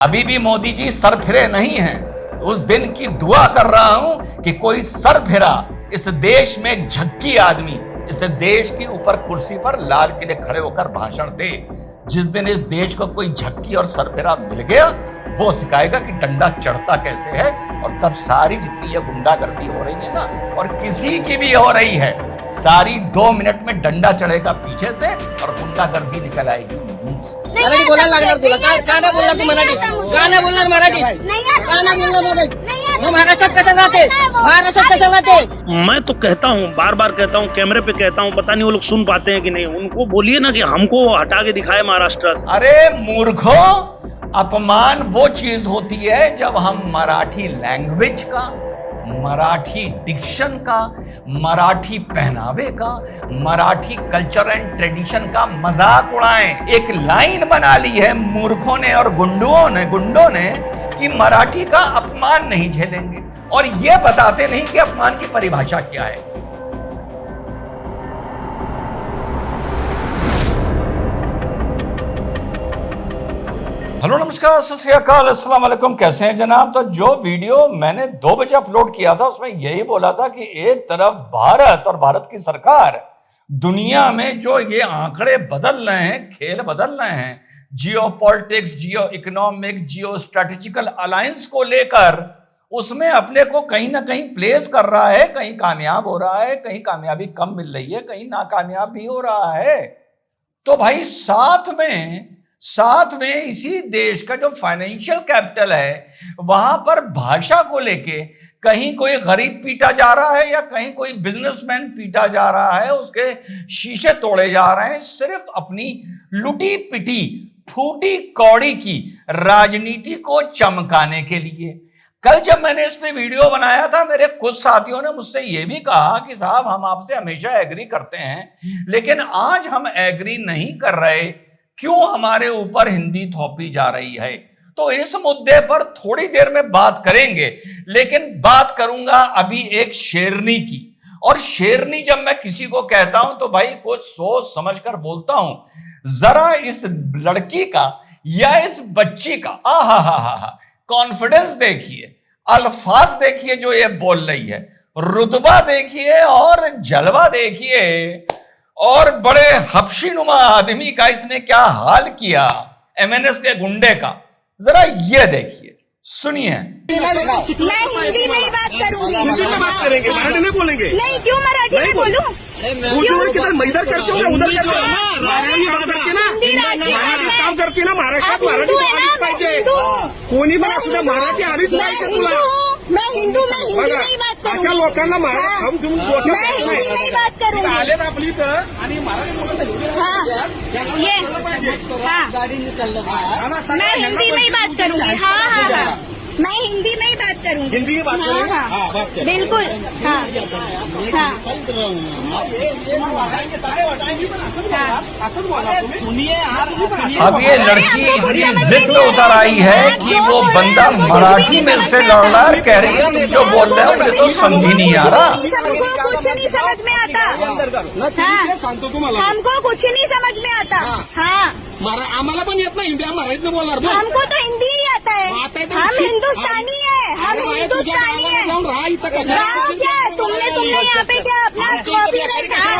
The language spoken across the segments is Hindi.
अभी भी मोदी जी सर फिरे नहीं हैं। उस दिन की दुआ कर रहा हूं कि कोई सर फिरा इस देश में झक्की आदमी इस देश के ऊपर कुर्सी पर लाल किले खड़े होकर भाषण दे। जिस दिन इस देश को कोई झक्की और सरफिरा मिल गया वो सिखाएगा कि डंडा चढ़ता कैसे है। और तब सारी जितनी ये गुंडागर्दी हो रही है ना, और किसी की भी हो रही है, सारी 2 मिनट में डंडा चढ़ेगा पीछे से और गुंडागर्दी निकल आएगी मुंह से। मराठी बोलायला लागणार तुला, काय बोलणार तू मराठी, गाणं बोलणार मराठी, गाणं बोलणार मराठी। मैं महाराष्ट्रात कसं राहते, महाराष्ट्रात कसं राहते। मैं तो कहता हूँ, बार बार कहता हूँ, कैमरे पे कहता हूँ, पता नहीं वो लोग सुन पाते हैं कि नहीं। उनको बोलिए ना कि हमको हटा के दिखाए महाराष्ट्र से। अरे मूर्खो, अपमान वो चीज होती है जब हम मराठी लैंग्वेज का, मराठी डिक्शन का, मराठी पहनावे का, मराठी कल्चर एंड ट्रेडिशन का मजाक उड़ाएं। एक लाइन बना ली है मूर्खों ने और गुंडों ने कि मराठी का अपमान नहीं झेलेंगे, और ये बताते नहीं कि अपमान की परिभाषा क्या है। हेलो नमस्कार सत श्री अकाल अस्सलाम वालेकुम, कैसे हैं जनाब। तो जो वीडियो मैंने 2 बजे अपलोड किया था उसमें यही बोला था कि एक तरफ भारत और भारत की सरकार दुनिया में जो ये आंकड़े बदल रहे हैं, खेल बदल रहे हैं, जियो पॉलिटिक्स, जियो इकोनॉमिक, जियो स्ट्रेटेजिकल अलायंस को लेकर, उसमें अपने को कहीं ना कहीं प्लेस कर रहा है। कहीं कामयाब हो रहा है, कहीं कामयाबी कम मिल रही है, कहीं नाकामयाब भी हो रहा है। तो भाई साथ में इसी देश का जो फाइनेंशियल कैपिटल है वहां पर भाषा को लेके कहीं कोई गरीब पीटा जा रहा है या कहीं कोई बिजनेसमैन पीटा जा रहा है, उसके शीशे तोड़े जा रहे हैं, सिर्फ अपनी लुटी पिटी फूटी कौड़ी की राजनीति को चमकाने के लिए। कल जब मैंने इस पे वीडियो बनाया था, मेरे कुछ साथियों ने मुझसे यह भी कहा कि साहब हम आपसे हमेशा एग्री करते हैं, लेकिन आज हम एग्री नहीं कर रहे, क्यों हमारे ऊपर हिंदी थोपी जा रही है। तो इस मुद्दे पर थोड़ी देर में बात करेंगे, लेकिन बात करूंगा अभी एक शेरनी की। और शेरनी जब मैं किसी को कहता हूं तो भाई कुछ सोच समझकर बोलता हूं। जरा इस लड़की का या इस बच्ची का आहा कॉन्फिडेंस देखिए, अल्फाज देखिए जो ये बोल रही है, रुतबा देखिए और जलवा देखिए, और बड़े हबशी नुमा आदमी का इसने क्या हाल किया, एमएनएस के गुंडे का। जरा ये देखिए, सुनिए। मैं हिंदी में ही बात करूंगी। हिंदी में बात करेंगे, मराठी नहीं बोलेंगे। नहीं, क्यों मराठी में बोलूं? क्यों इधर करते हो उधर करते हो, काम करते ना महाराष्ट्रात मराठी पाहिजे। कोणी पण असू द्या, मराठी आलीच पाहिजे तुला। मैं हिंदी में ही बात करूंगी। अशा लोकांना मैं हिंदी में ही बात करूंगी। आले ना आपली तर आणि मराठी मैं हिंदी में ही बात करूंगी। हाँ, मैं हिंदी में ही बात करूंगी। हिंदी में बात करेंगे। हाँ, बिल्कुल। हाँ। अब ये लड़की इतनी जिद में उतर आई है कि वो बंदा मराठी में उससे लड़ रहा है, कह रही है तुम जो बोल रहे हो मुझे तो समझ ही नहीं आ रहा। हमको कुछ नहीं समझ में आता। हमको कुछ नहीं समझ में आता। हाँ, आम्हाला पण येत नाही हिंदी, मराठीत बोलणार। हमको तो हिंदी ही आता है। हम हिंदुस्तानी है, हम हिंदुस्तानी है। गाँव क्या है? तुमने यहाँ पे क्या अपना कॉपीराइट ले रखा है?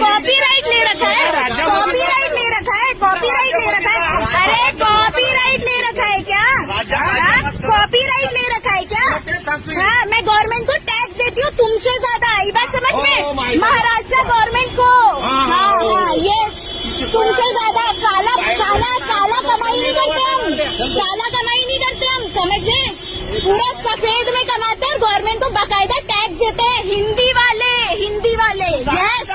कॉपीराइट ले रखा है? कॉपीराइट ले रखा है? अरे कॉपीराइट ले रखा है क्या? कॉपीराइट ले रखा है क्या? हाँ, मैं गवर्नमेंट को टैक्स देती हूँ तुमसे ज्यादा। ये बात समझ में? महाराष्ट्र गवर्नमेंट को। हाँ, यस, तुमसे ज्यादा काला कमाई नहीं करते हम। काला कमाई नहीं करते हम, समझ गए? पूरा सफेद में कमाते हैं, गवर्नमेंट को बाकायदा टैक्स देते हैं। हिंदी वाले यस,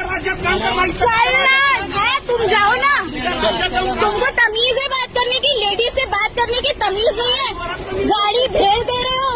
चलना है, तुम जाओ ना। तुमको तमीज है बात करने की, लेडीज से बात करने की तमीज नहीं है। गाड़ी भेड़ दे रहे हो।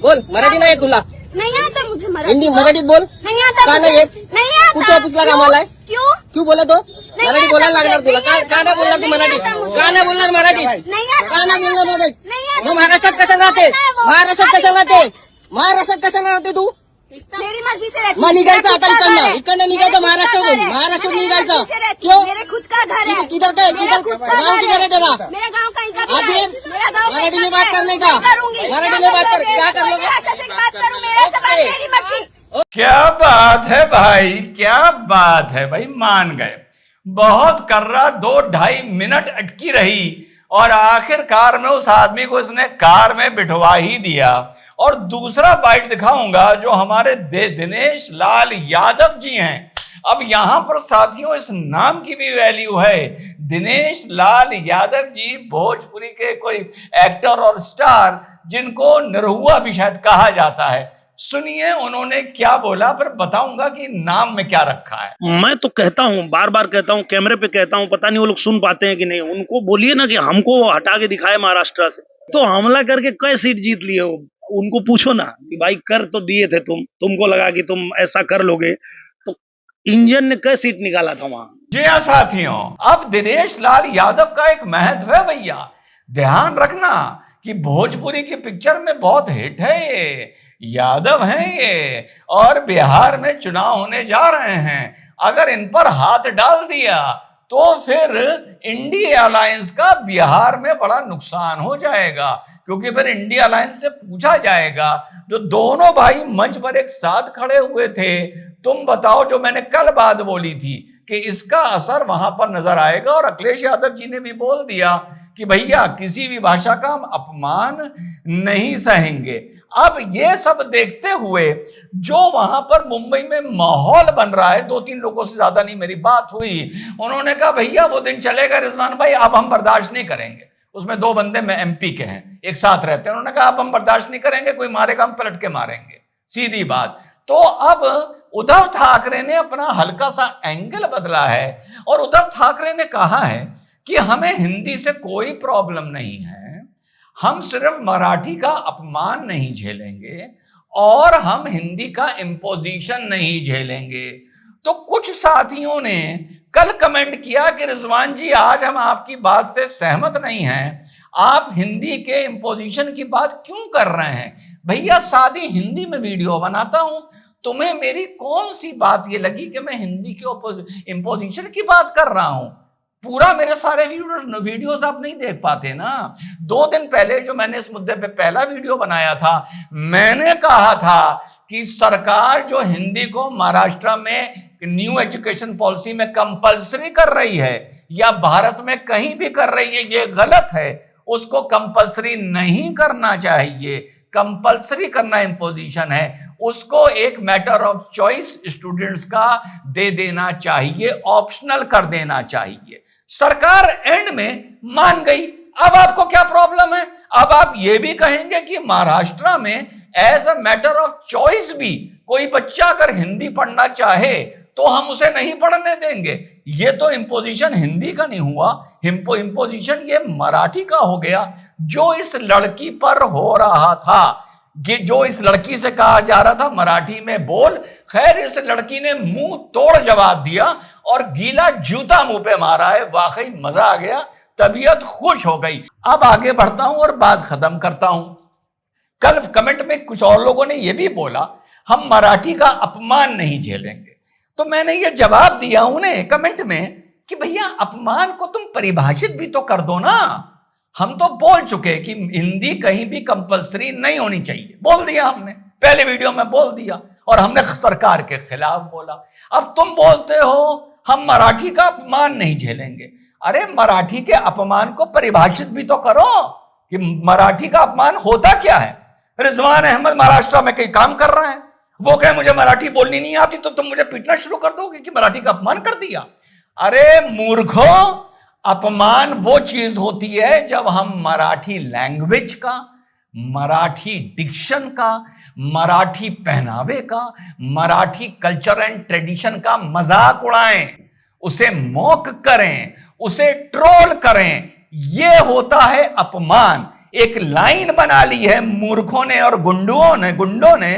बोल, मराठी नाही येत तुला? नहीं आता मुझे मराठी। हिंदी मराठीत बोल। नहीं आता। का नाही येत? नहीं आता। कुठे ऑफिसला कामाला आहे? क्यों बोला तो? मराठी बोलायला लागणार तुला, का नाही बोलणार तू मराठी, का नाही बोलणार मराठी, का नाही बोलणार मराठी। मग महाराष्ट्रात कसं राहते, महाराष्ट्रात कसं राहते तू? मेरी मर्जी से रहती मैं हूँ। निकालता मेरा खुद आता का घर है। इकड़ने निकालता मेरा खुद का घर है। महाराष्ट्र मैं निकालता मेरी मर्जी से रहती क्यों हूँ। मेरे खुद का घर है। किधर का मेरा खुद का गाँव घर किधर है तेरा? मेरा गाँव कहीं का आप भी है। फिर मेरा गाँव मराठी कहीं में का बात है। करने का? मैं करूंगी। मराठी में बात कर, क्या कर लोगे? भाषा से बात करूँ, मेरा से बात, मेरी मर्जी। क्या बात है भाई, क्या बात है भाई, मान गए। बहुत कर्रा 2-2.5 मिनट अटकी रही और आखिरकार में उस आदमी को इसने कार में बिठवा ही दिया। और दूसरा बाइट दिखाऊंगा जो हमारे दिनेश लाल यादव जी हैं। अब यहां पर साथियों इस नाम की भी वैल्यू है। दिनेश लाल यादव जी भोजपुरी के कोई एक्टर और स्टार जिनको निरहुआ भी शायद कहा जाता है। सुनिए उन्होंने क्या बोला, पर बताऊंगा कि नाम में क्या रखा है। मैं तो कहता हूँ, बार बार कहता हूँ, कैमरे पे कहता हूँ, पता नहीं वो लोग सुन पाते हैं कि नहीं। उनको बोलिए ना कि हमको हटा के दिखाए महाराष्ट्र से। तो हमला करके कई सीट जीत लिए हो, उनको पूछो ना कि भाई कर तो दिए थे तुमको लगा कि तुम ऐसा कर लोगे, तो इंजन ने कई सीट निकाला था वहां। जी हाँ साथियों, अब दिनेश लाल यादव का एक महत्व है भैया। ध्यान रखना कि भोजपुरी की पिक्चर में बहुत हिट है ये, यादव हैं ये, और बिहार में चुनाव होने जा रहे हैं। अगर इन पर हाथ डाल दिया तो फिर इंडिया अलायंस का बिहार में बड़ा नुकसान हो जाएगा, क्योंकि फिर इंडिया अलायंस से पूछा जाएगा जो दोनों भाई मंच पर एक साथ खड़े हुए थे, तुम बताओ जो मैंने कल बात बोली थी कि इसका असर वहां पर नजर आएगा। और अखिलेश यादव जी ने भी बोल दिया कि भैया किसी भी भाषा का हम अपमान नहीं सहेंगे। अब ये सब देखते हुए जो वहां पर मुंबई में माहौल बन रहा है, 2-3 लोगों से ज्यादा नहीं मेरी बात हुई, उन्होंने कहा भैया वो दिन चलेगा रिजवान भाई, अब हम बर्दाश्त नहीं करेंगे। उसमें 2 बंदे में एमपी के हैं, एक साथ रहते हैं। उन्होंने कहा अब हम बर्दाश्त नहीं करेंगे, कोई मारेगा हम पलट के मारेंगे, सीधी बात। तो अब उद्धव ठाकरे ने अपना हल्का सा एंगल बदला है और उद्धव ठाकरे ने कहा है कि हमें हिंदी से कोई प्रॉब्लम नहीं है, हम सिर्फ मराठी का अपमान नहीं झेलेंगे और हम हिंदी का इंपोजिशन नहीं झेलेंगे। तो कुछ साथियों ने कल कमेंट किया कि रिजवान जी आज हम आपकी बात से सहमत नहीं हैं, आप हिंदी के इंपोजिशन की बात क्यों कर रहे हैं? भैया सादी हिंदी में वीडियो बनाता हूं, तुम्हें मेरी कौन सी बात ये लगी कि मैं हिंदी के इंपोजिशन की बात कर रहा हूं? पूरा मेरे सारे वीडियोस आप नहीं देख पाते ना। 2 दिन पहले जो मैंने इस मुद्दे पे पहला वीडियो बनाया था, मैंने कहा था कि सरकार जो हिंदी को महाराष्ट्र में न्यू एजुकेशन पॉलिसी में कंपलसरी कर रही है या भारत में कहीं भी कर रही है, ये गलत है। उसको कंपलसरी नहीं करना चाहिए। कंपलसरी करना इंपोजिशन है, उसको एक मैटर ऑफ चॉइस स्टूडेंट्स का दे देना चाहिए, ऑप्शनल कर देना चाहिए। सरकार एंड में मान गई। अब आपको क्या प्रॉब्लम है? अब आप ये भी कहेंगे कि महाराष्ट्र में as a matter of choice भी कोई बच्चा अगर हिंदी पढ़ना चाहे तो हम उसे नहीं पढ़ने देंगे। ये तो इंपोजिशन हिंदी का नहीं हुआ, इंपोजिशन ये मराठी का हो गया, जो इस लड़की पर हो रहा था। ये जो इस लड़की से कहा जा रहा था मराठी में बोल, खैर इस लड़की ने मुंह तोड़ जवाब दिया और गीला जूता मुंह पे मारा है। वाकई मजा आ गया, तबीयत खुश हो गई। अब आगे बढ़ता हूं और बात खत्म करता हूं। कल कमेंट में कुछ और लोगों ने यह भी बोला हम मराठी का अपमान नहीं झेलेंगे, तो मैंने ये जवाब दिया उन्हें कमेंट में कि भैया अपमान को तुम परिभाषित भी तो कर दो ना। हम तो बोल चुके कि हिंदी कहीं भी कंपलसरी नहीं होनी चाहिए, बोल दिया हमने, पहले वीडियो में बोल दिया और हमने सरकार के खिलाफ बोला। अब तुम बोलते हो हम मराठी का अपमान नहीं झेलेंगे। अरे मराठी के अपमान को परिभाषित भी तो करो कि मराठी का अपमान होता क्या है। रिजवान अहमद महाराष्ट्र में कहीं काम कर रहा है, वो कहे मुझे मराठी बोलनी नहीं आती, तो तुम मुझे पीटना शुरू कर दोगे कि मराठी का अपमान कर दिया। अरे मूर्खों, अपमान वो चीज होती है जब हम मराठी लैंग्वेज का, मराठी डिक्शन का, मराठी पहनावे का, मराठी कल्चर एंड ट्रेडिशन का मजाक उड़ाएं, उसे मॉक करें, उसे ट्रोल करें। ये होता है अपमान। एक लाइन बना ली है मूर्खों ने और गुंडों ने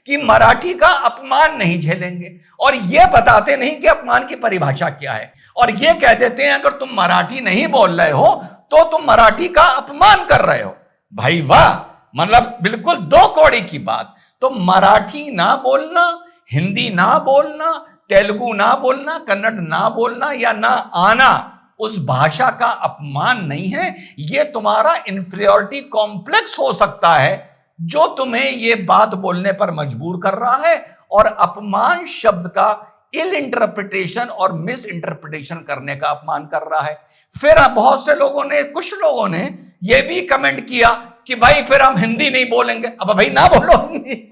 कि मराठी का अपमान नहीं झेलेंगे, और ये बताते नहीं कि अपमान की परिभाषा क्या है, और ये कह देते हैं अगर तुम मराठी नहीं बोल रहे हो तो तुम मराठी का अपमान कर रहे हो। भाई वाह, मतलब बिल्कुल 2 कौड़ी की बात। तो मराठी ना बोलना, हिंदी ना बोलना, तेलुगु ना बोलना, कन्नड़ ना बोलना या ना आना उस भाषा का अपमान नहीं है। ये तुम्हारा इंफीरियरिटी कॉम्प्लेक्स हो सकता है जो तुम्हें ये बात बोलने पर मजबूर कर रहा है और अपमान शब्द का इल इंटरप्रिटेशन और मिस इंटरप्रिटेशन करने का अपमान कर रहा है। फिर बहुत से लोगों ने, कुछ लोगों ने यह भी कमेंट किया कि भाई फिर हम हिंदी नहीं बोलेंगे। अब भाई ना बोलो हिंदी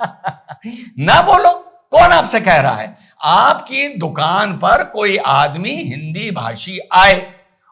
ना बोलो, कौन आपसे कह रहा है? आपकी दुकान पर कोई आदमी हिंदी भाषी आए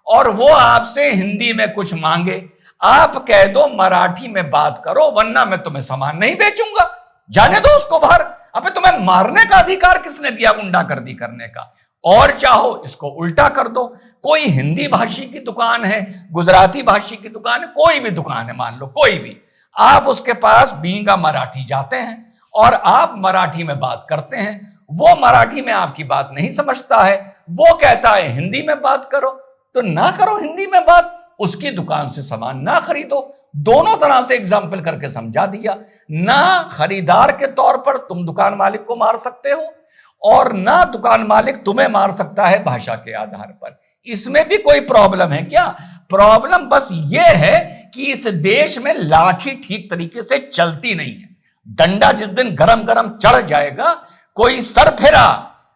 और वो आपसे हिंदी में कुछ मांगे, आप कह दो मराठी में बात करो वरना मैं तुम्हें सामान नहीं बेचूंगा, जाने दो उसको बाहर। अबे तुम्हें मारने का अधिकार किसने दिया गुंडागर्दी करने का? और चाहो इसको उल्टा कर दो, कोई हिंदी भाषी की दुकान है, गुजराती भाषी की दुकान है, कोई भी दुकान है, मान लो कोई भी, आप उसके पास बींगा मराठी जाते हैं और आप मराठी में बात करते हैं, वो मराठी में आपकी बात नहीं समझता है, वो कहता है हिंदी में बात करो, तो ना करो हिंदी में बात, उसकी दुकान से सामान ना खरीदो। दोनों तरह से एग्जाम्पल करके समझा दिया। ना खरीदार के तौर पर तुम दुकान मालिक को मार सकते हो और ना दुकान मालिक तुम्हें मार सकता है भाषा के आधार पर। इसमें भी कोई प्रॉब्लम है क्या? प्रॉब्लम बस ये है कि इस देश में लाठी ठीक तरीके से चलती नहीं है। डंडा जिस दिन गरम गरम चढ़ जाएगा, कोई सरफिरा,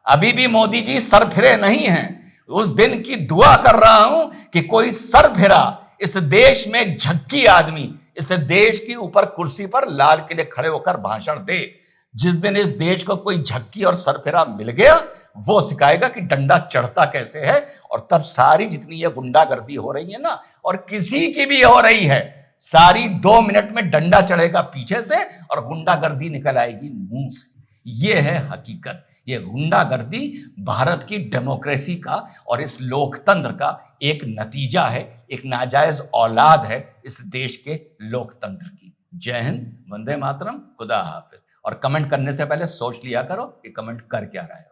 अभी भी मोदी जी सरफिरे नहीं हैं, उस दिन की दुआ कर रहा हूं कि कोई सरफिरा इस देश में झक्की आदमी इस देश के ऊपर कुर्सी पर लाल किले खड़े होकर भाषण दे। जिस दिन इस देश को कोई झक्की और सरफिरा मिल गया, वो सिखाएगा कि डंडा चढ़ता कैसे है। और तब सारी जितनी ये गुंडागर्दी हो रही है ना, और किसी की भी हो रही है, सारी 2 मिनट में डंडा चढ़ेगा पीछे से और गुंडागर्दी निकल आएगी मुंह से। ये है हकीकत। ये गुंडागर्दी भारत की डेमोक्रेसी का और इस लोकतंत्र का एक नतीजा है, एक नाजायज औलाद है इस देश के लोकतंत्र की। जय हिंद, वंदे मातरम, खुदा हाफिज। और कमेंट करने से पहले सोच लिया करो कि कमेंट कर क्या रहे हो।